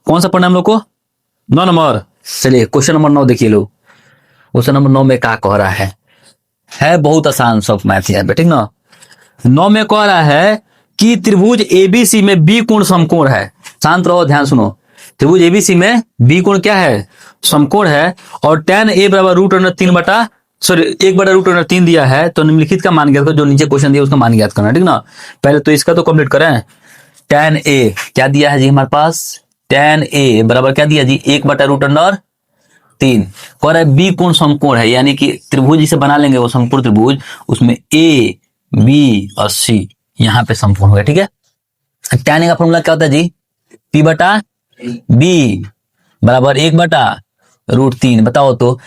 कौन सा पढ़ना है हम लोग को? 9 नंबर। चलिए क्वेश्चन नंबर 9 देखिए लोग। क्वेश्चन नंबर 9 में क्या कह रहा है बहुत आसान सब मैथ है ठीक ना। 9 में कह रहा है कि त्रिभुज एबीसी में बी कोण समकोण है। शांत रहो, ध्यान सुनो। त्रिभुज एबीसी में बी कोण क्या है? समकोण है। और tan a बराबर √1/3 दिया है। तो निम्नलिखित का मान ज्ञात करो। जो नीचे क्वेश्चन दिया उसका मान ज्ञात करना, ठीक ना। पहले तो इसका तो कंप्लीट करें। tan a क्या दिया है जी हमारे पास? tan a बराबर क्या दिया जी? 1/√3। कह रहा है बी कोण समकोण है, यानी कि त्रिभुज जिसे बना लेंगे वो समकोण त्रिभुज, उसमें ए बी और सी यहाँ पे समकोण हो गया, ठीक है। tan a का फॉर्मूला क्या होता है जी? p बटा b बराबर 1/√3। बताओ तो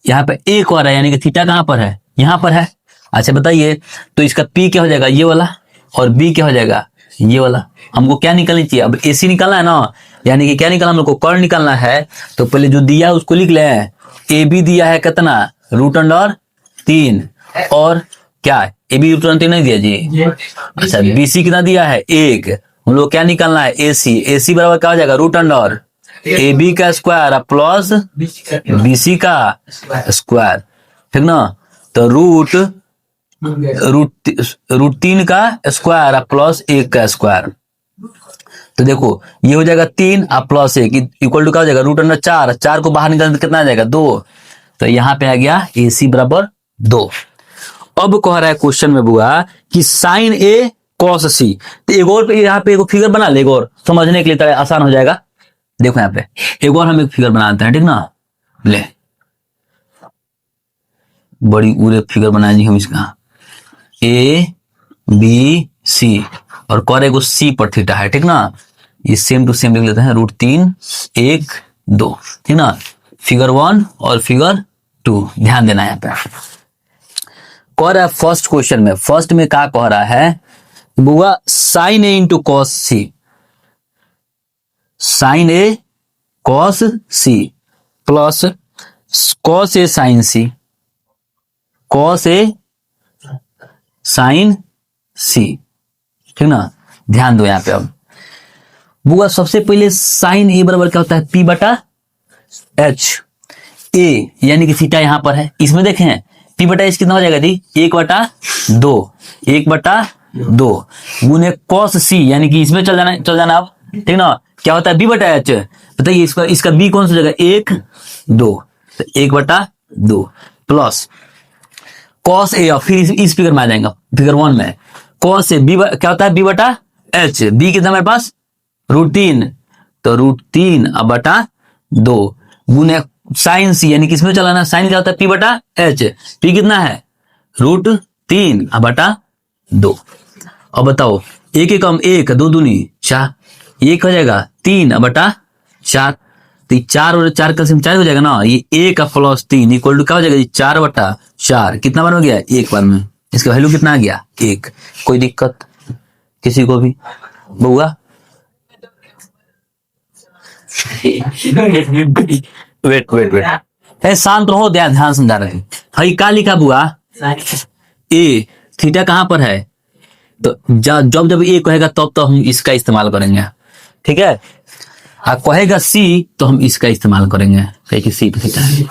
यहाँ पे a कह रहा है, यानी कि थीटा कहाँ पर है? यहाँ पर है। अच्छा बताइए तो इसका p क्या हो जाएगा? ये वाला। और b क्या हो जाएगा? ये वाला। हमको क्या निकालनी चाहिए? अब AC निकालना है ना, यानी कि क्या निकालना हम लोग को? कर्ण निकालना है। तो पहले जो दिया है उसको लिख ले। AB दिया है कितना? √3। और क्या AB √3 नहीं दिया जी? अच्छा BC कितना दिया है? 1। हम लोग क्या निकालना है? AC बराबर क्या हो जाएगा? √AB का स्क्वायर प्लस BC का स्क्वायर, ठीक ना। तो √3 का स्क्वायर प्लस 1 का स्क्वायर। तो देखो ये हो जाएगा 3 और प्लस 1 इक्वल टू क्या हो जाएगा? √4। 4 को बाहर निकालने कितना आ जाएगा? 2। तो यहाँ पे आ गया AC बराबर 2। अब कह रहा है क्वेश्चन में बुआ कि साइन A cos C। तो एक और यहाँ पे एक फिगर बना ले, एक और समझने के लिए आसान हो जाएगा। देखो यहाँ पे एक और हम एक फिगर बनाते हैं, ठीक ना। ले बड़ी पूरे फिगर बनाएंगे हम इसका। ABC और कर एगो C पर थीटा है, ठीक ना। ये सेम टू सेम लिख लेते हैं। √3 1 2, ठीक ना। फिगर 1 और फिगर 2 ध्यान देना है यहाँ पे। कह रहा है फर्स्ट क्वेश्चन में, फर्स्ट में क्या कह रहा है बुआ? Sine A into cos C। Sine A cos C plus cos A sine C। cos A sine C, ठीक ना। ध्यान दो यहाँ पे। अब बुआ सबसे पहले साइन A बराबर क्या होता है? P बटा H। A यानी कि थीटा यहाँ पर है। इसमें देखें P बटा H कितना हो जाएगा जी? 1/2। 1/2 गुने cos C, यानी कि इसमें चल जाना अब, ठीक ना। क्या होता है? B बटा H। बताइए इसका B कौन सा जगह? 1 2, 1/2 प्लस cos A। और फिर इस फिगर में आ जाएगा, फिगर 1 में cos A B क्या होता है? B बटा H। B कितना मेरे पास? √3। तो √3/2 गुने साइन C, यानी कि इसमें चलाना। साइन क्या होता है? P बटा H। P कितना है? √3/2। अब बताओ 1 कम 1 2 दूनी 4, ये हो जाएगा 3/4। तो 4 और 4 का 4 हो जाएगा ना। ये 1 प्लस 3 इक्वल टू क्या हो जाएगा? 4/4। कितना बार हो गया? एक बार में। इसका वैल्यू कितना आ गया? 1। कोई दिक्कत किसी को भी बउआ? वेट शांत रहो, ध्यान समझा रहे हैं। क्या लिखा बुआ? ए थीटा कहां पर है? तो जब ए कहेगा तब तो हम इसका इस्तेमाल करेंगे, ठीक है। कहेगा C तो हम इसका इस्तेमाल करेंगे, कि C पे थीटा है।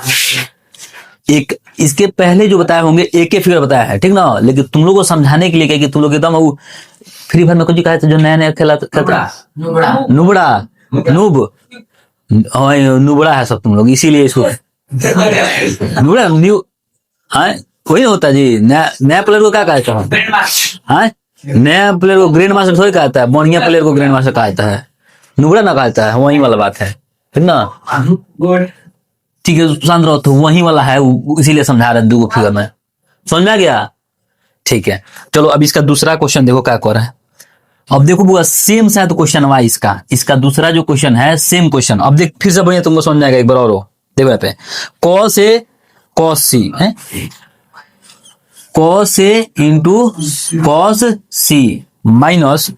एक इसके पहले जो बताए होंगे एक ही फिगर बताया है, ठीक ना। लेकिन तुम लोग को समझाने के लिए कि तुम लोग एकदम फ्री फायर में कुछ कहा था जो नया खेला नुबड़ा है सब तुम लोग, इसीलिए इसको नुबड़ा वही होता है जी। नया प्लेयर को क्या कहता है? नया प्लेयर को ग्रैंड मास्टर थोड़ी कहता है, बढ़िया प्लेयर को ग्रैंड मास्टर कहता है, नुबड़ा ना कहता है। वही वाला बात है, ठीक ना। ठीक है शांत रहो। तो वही वाला है, इसीलिए समझा रहे दो फिगर में। समझ में आ गया? ठीक है चलो अब इसका दूसरा क्वेश्चन देखो क्या कर रहा है। अब देखो बुआ सेम शायद क्वेश्चन हुआ इसका दूसरा जो क्वेश्चन है सेम क्वेश्चन। अब देख फिर से बढ़िया तुमको समझ जाएगा एक बार और। देखो यहाँ पे cos A cos C है, cos A into cos C minus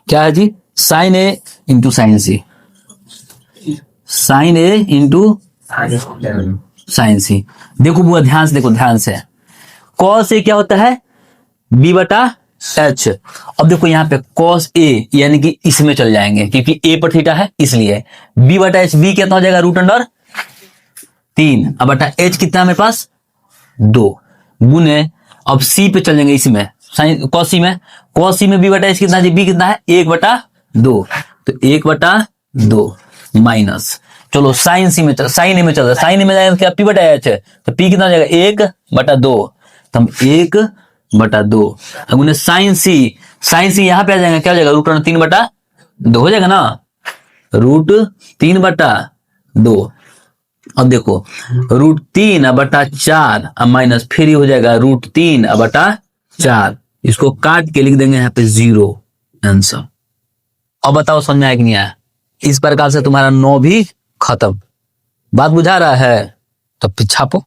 क्या है जी? Sine A into sine C। Sine A into sine C। देखो बुआ ध्यान से देखो, ध्यान से। cos A क्या होता है? B बटा एच। अब देखो यहाँ पे cos a यानी कि इसमें चल जाएंगे क्योंकि a पर थीटा है इसलिए। b बटा एच, b कितना हो जाएगा रूट अंडर 3 अब बटा h कितना है मेरे पास 2 गुने। अब c पे चल जाएंगे इसमें साइन cos c में, cos c में b बटा h कितना है, b कितना है 1 बटा 2 तो 1 बटा 2 माइनस। चलो साइन सी में चल, साइन ए में चल रहा है, साइन ए में जाएगा क्या p बटा h है तो p कितना हो जाएगा 1 बटा 2 तो हम 1 बटा 2 अब उन्हें साइन सी यहाँ पे आ जाएगा क्या हो जाएगा रूट 3 बटा 2 हो जाएगा ना, रूट 3 बटा 2। अब देखो रूट 3 बटा 4 अब माइनस फिर ही हो जाएगा रूट 3 बटा 4, इसको काट के लिख देंगे यहाँ पे 0 आंसर। अब बताओ समझ में आया कि नहीं आया। इस प्रकार से तुम्हारा 9 भी खत्म। बात बुझा रहा है तब फिर छापो।